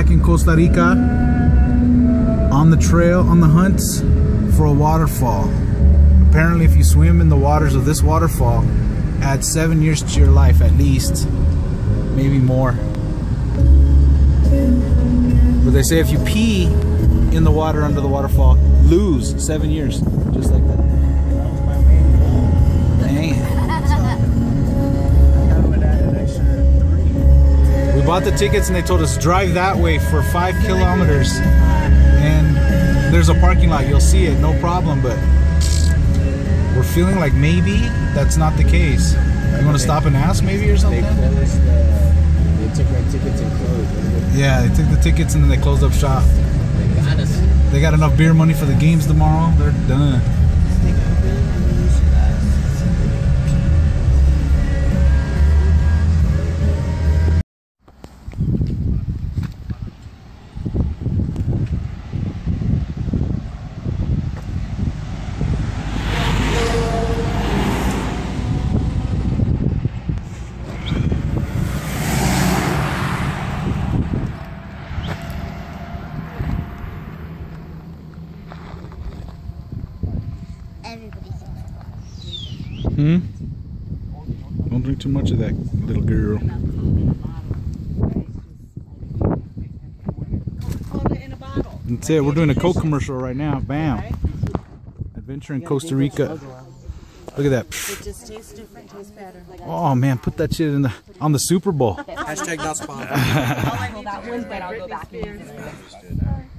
back in Costa Rica on the trail, on the hunt for a waterfall. Apparently if you swim in the waters of this waterfall, adds 7 years to your life at least, maybe more. But they say if you pee in the water under the waterfall, lose 7 years, just like that. Dang. We bought the tickets and they told us drive that way for 5 kilometers and there's a parking lot, you'll see it, no problem, but we're feeling like maybe that's not the case. You want to stop and ask maybe or something? They took my tickets and closed. Yeah, they took the tickets and then they closed up shop. They got us. They got enough beer money for the games tomorrow. They're done. Don't drink too much of that, little girl. That's it. We're doing a Coke commercial right now. Bam. Adventure in Costa Rica. Look at that. It just tastes different, tastes better. Oh man, put that shit in on the Super Bowl. Hashtag not sponsored. That one, but I'll go back and use it.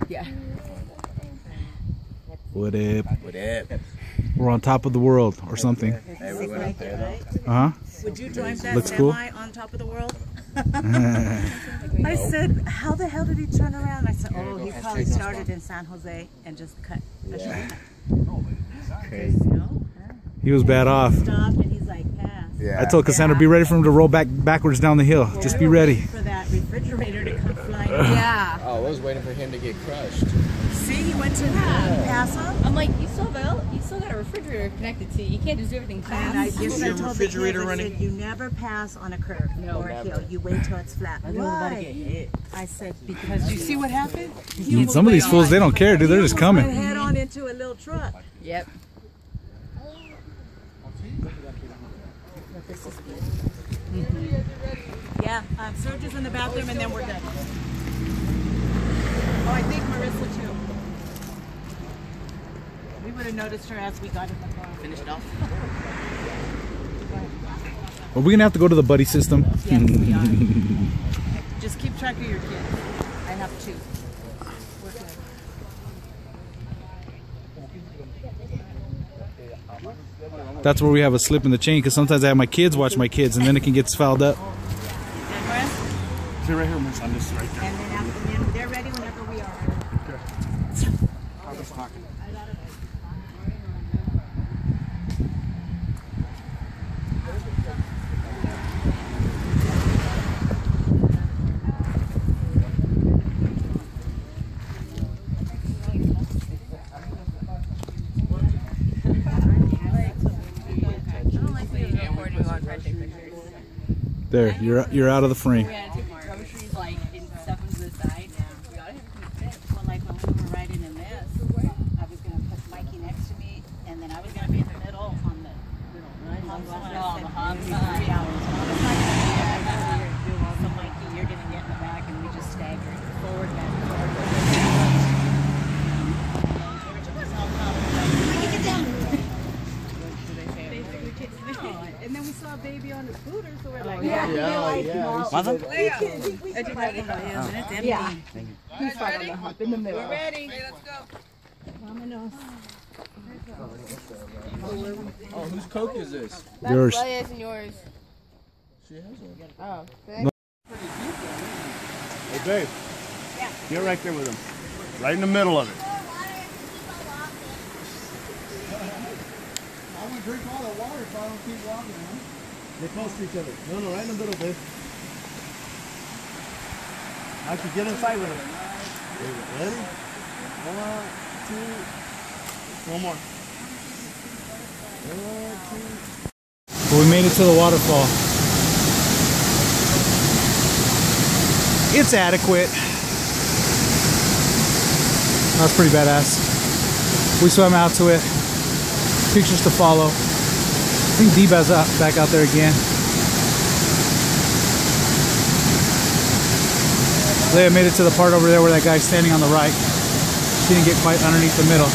Yeah. What up? What up? We're on top of the world or something. Hey, we went up there though. Uh-huh. Would you drive that Looks semi cool. on top of the world? I said, how the hell did he turn around? I said, oh, he probably started in San Jose and just cut. Yeah. Crazy. No? He was bad off. Stopped and he's like, pass. Yeah. I told Cassandra, be ready for him to roll backwards down the hill. Just be ready. For that refrigerator to come flying. Yeah. Oh, I was waiting for him to get crushed. See, he went to pass him. I'm like, you still got a refrigerator connected to you. You can't just do everything fast. And I just your told refrigerator the kids, I running? said, you never pass on a curve or a hill. You wait till it's flat. Why? I said, because you see what happened? Some of these fools, they don't care, dude. They're just coming. Went head on into a little truck. Yep. Yeah, Sergio's in the bathroom and then we're done. Oh, I think Marissa too. We would have noticed her as we got in the car. Finished off. Are we gonna have to go to the buddy system? Yes, we are. Just keep track of your kids. I have 2. We're good. That's where we have a slip in the chain because sometimes I have my kids watch my kids and then it can get fouled up. And Wes? Sit right here, Miss. I'm just right there. And then they're ready whenever we are. Okay. I was talking. There, you're out of the frame. We had to take groceries like in stuff into the side. We got everything fit. Well, like when we were riding in this, I was going to put Mikey next to me, and then I was going to be in the middle on the little hung side. Oh, the hung Maybe side. 3 hours. I was not going to do that. I thought we were going to do all. So Mikey, you're going to get in the back, and we just staggered forward, back, forward. Every time we saw him come, we were like, Mikey, get down. And then we saw a baby on the scooter, so we're like, Yeah. Mother? Leia. And it's empty. Yeah. He's right on the hump in the middle. We're ready. Okay, let's go. Vámonos. Oh, whose Coke is this? Yours. Leia's and yours. She has one. Oh, thanks. Hey, babe. Yeah. Get right there with him. Right in the middle of it. I would drink all the water if I don't keep walking, huh? They're close to each other. No, right in the middle, babe. Actually, get inside with him. There you go. Ready? 1, 2. One more. 1, 2. Well, we made it to the waterfall. It's adequate. That's pretty badass. We swam out to it. Pictures to follow. I think D-Baz's back out there again. Leia made it to the part over there where that guy's standing on the right. She didn't get quite underneath the middle.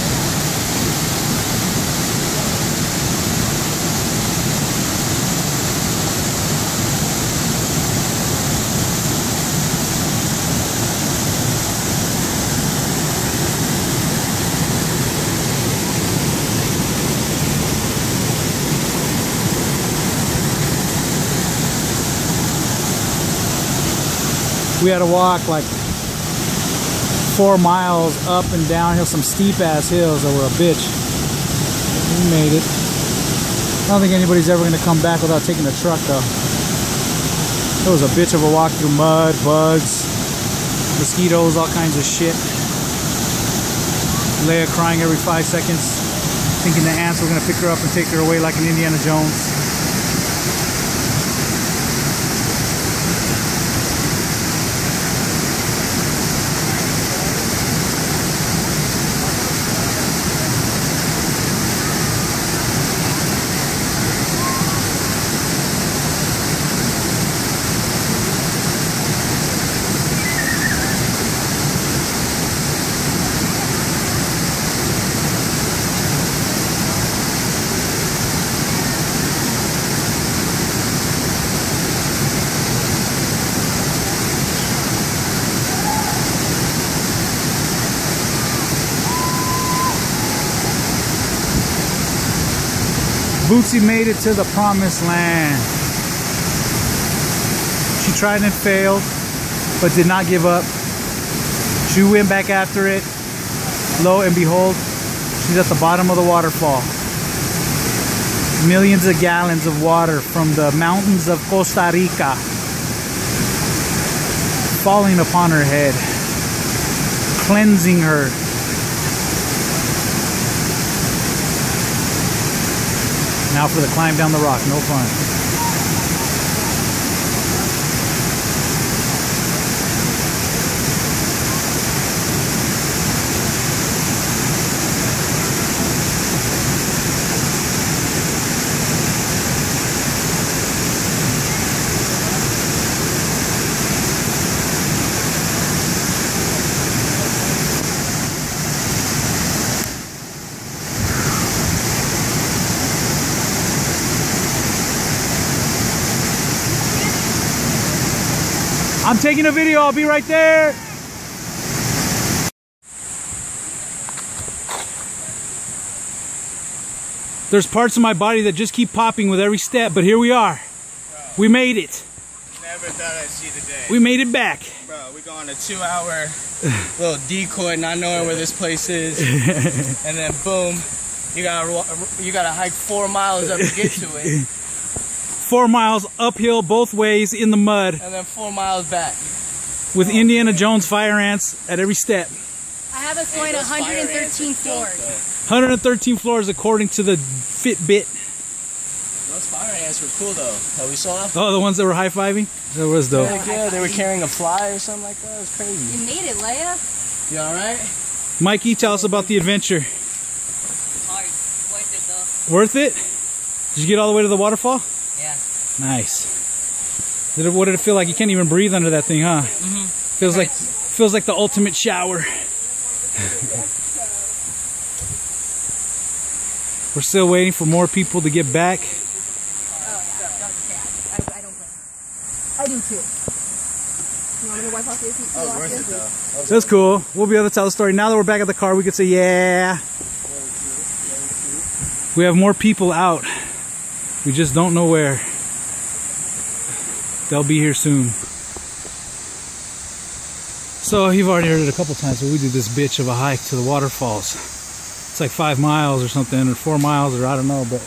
We had to walk like 4 miles up and downhill, some steep ass hills that were a bitch. We made it. I don't think anybody's ever gonna come back without taking the truck though. It was a bitch of a walk through mud, bugs, mosquitoes, all kinds of shit. Leia crying every 5 seconds, thinking the ants were gonna pick her up and take her away like an Indiana Jones. Bootsie made it to the promised land. She tried and failed, but did not give up. She went back after it. Lo and behold, she's at the bottom of the waterfall. Millions of gallons of water from the mountains of Costa Rica falling upon her head, cleansing her. Now for the climb down the rock, no fun. I'm taking a video, I'll be right there. There's parts of my body that just keep popping with every step, but here we are. Bro, we made it. Never thought I'd see the day. We made it back. Bro, we go on a 2-hour little decoy, not knowing where this place is. And then boom, you gotta hike 4 miles up to get to it. 4 miles uphill both ways in the mud. And then 4 miles back. With Indiana Jones fire ants at every step. I have us going 113 floors. 113 floors according to the Fitbit. Those fire ants were cool though, that we saw. Oh, the ones that were high-fiving? That was dope. Yeah, they were carrying a fly or something like that. It was crazy. You made it, Leia. You alright? Mikey, tell us about the adventure. Hard. Worth it though. Worth it? Did you get all the way to the waterfall? Yeah. Nice. What did it feel like? You can't even breathe under that thing, huh? Mm-hmm. Feels like the ultimate shower. We're still waiting for more people to get back. Oh yeah. I don't blame. I do too. You want me to wipe off your feet? That was worth it though. That's cool. We'll be able to tell the story. Now that we're back at the car, we can say, yeah. We have more people out. We just don't know where. They'll be here soon. So you've already heard it a couple times, but we did this bitch of a hike to the waterfalls. It's like 5 miles or something, or 4 miles, or I don't know, but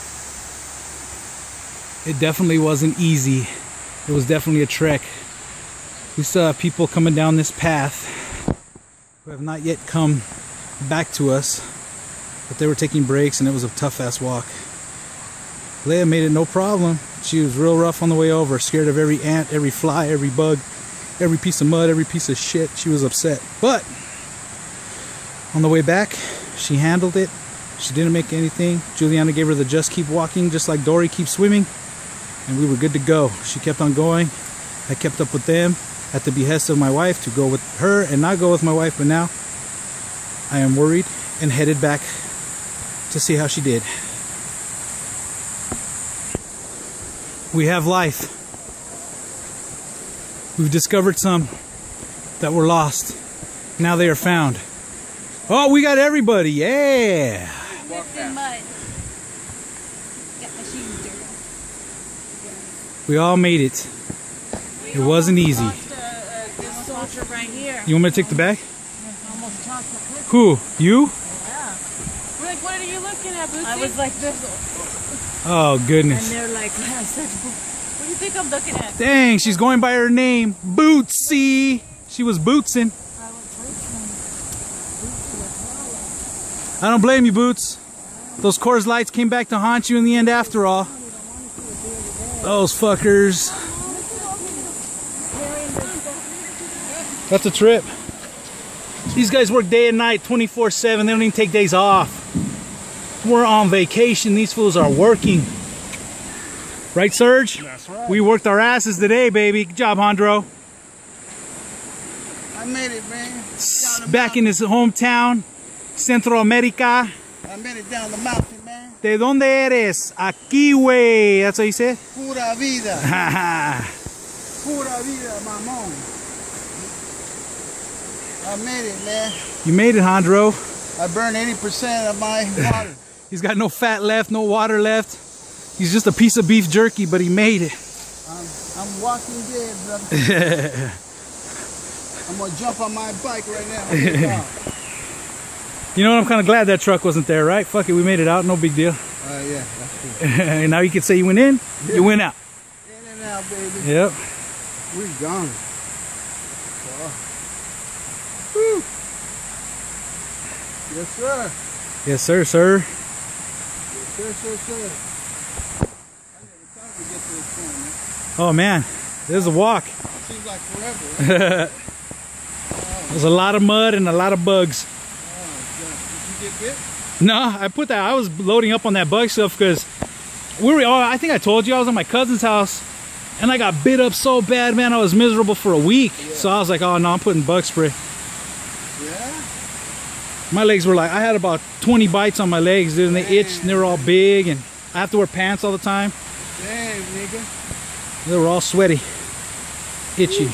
it definitely wasn't easy. It was definitely a trek. We still have people coming down this path who have not yet come back to us, but they were taking breaks and it was a tough ass walk. Leia made it no problem. She was real rough on the way over, scared of every ant, every fly, every bug, every piece of mud, every piece of shit. She was upset. But On the way back, she handled it. She didn't make anything. Julianna gave her the just keep walking, just like Dory keep swimming. And we were good to go. She kept on going. I kept up with them at the behest of my wife to go with her and not go with my wife. But now I am worried and headed back to see how she did. We have life. We've discovered some that were lost. Now they are found. Oh, we got everybody. Yeah. We all made it. It wasn't easy. Right here. You want me to take the bag? Who? You? Yeah. We're like, what are you looking at, Bootsie? I was like this. Oh, goodness. And they're like, I said, what do you think I'm looking at? Dang, she's going by her name. Bootsie. She was bootsing. I don't blame you, Boots. Those Coors Lights came back to haunt you in the end after all. Those fuckers. That's a trip. These guys work day and night, 24/7. They don't even take days off. We're on vacation. These fools are working. Right, Serge? That's right. We worked our asses today, baby. Good job, Alejandro. I made it, man. Back in his hometown, Centro America. I made it down the mountain, man. ¿De dónde eres? Aquí, güey. That's what you said? Pura vida. Pura vida, mamón. I made it, man. You made it, Alejandro. I burned 80% of my water. He's got no fat left, no water left. He's just a piece of beef jerky, but he made it. I'm walking dead, brother. I'm gonna jump on my bike right now. You know what? I'm kind of glad that truck wasn't there, right? Fuck it, we made it out. No big deal. Yeah, that's cool. And now you can say you went in, you went out. In and out, baby. Yep. We're gone. Woo. Yes, sir. Yes, sir, sir. Yes, sir, sir. I never thought we'd get to this point, man. Oh, man. There's a walk. Seems like forever, right? There's a lot of mud and a lot of bugs. Oh, God. Did you get bit? No, I put that. I was loading up on that bug stuff because I think I told you I was at my cousin's house and I got bit up so bad, man. I was miserable for a week. Yeah. So I was like, oh no, I'm putting bug spray. Yeah? My legs were like, I had about 20 bites on my legs, dude, and they itched and they were all big, and I have to wear pants all the time. Dang, nigga. They were all sweaty, itchy.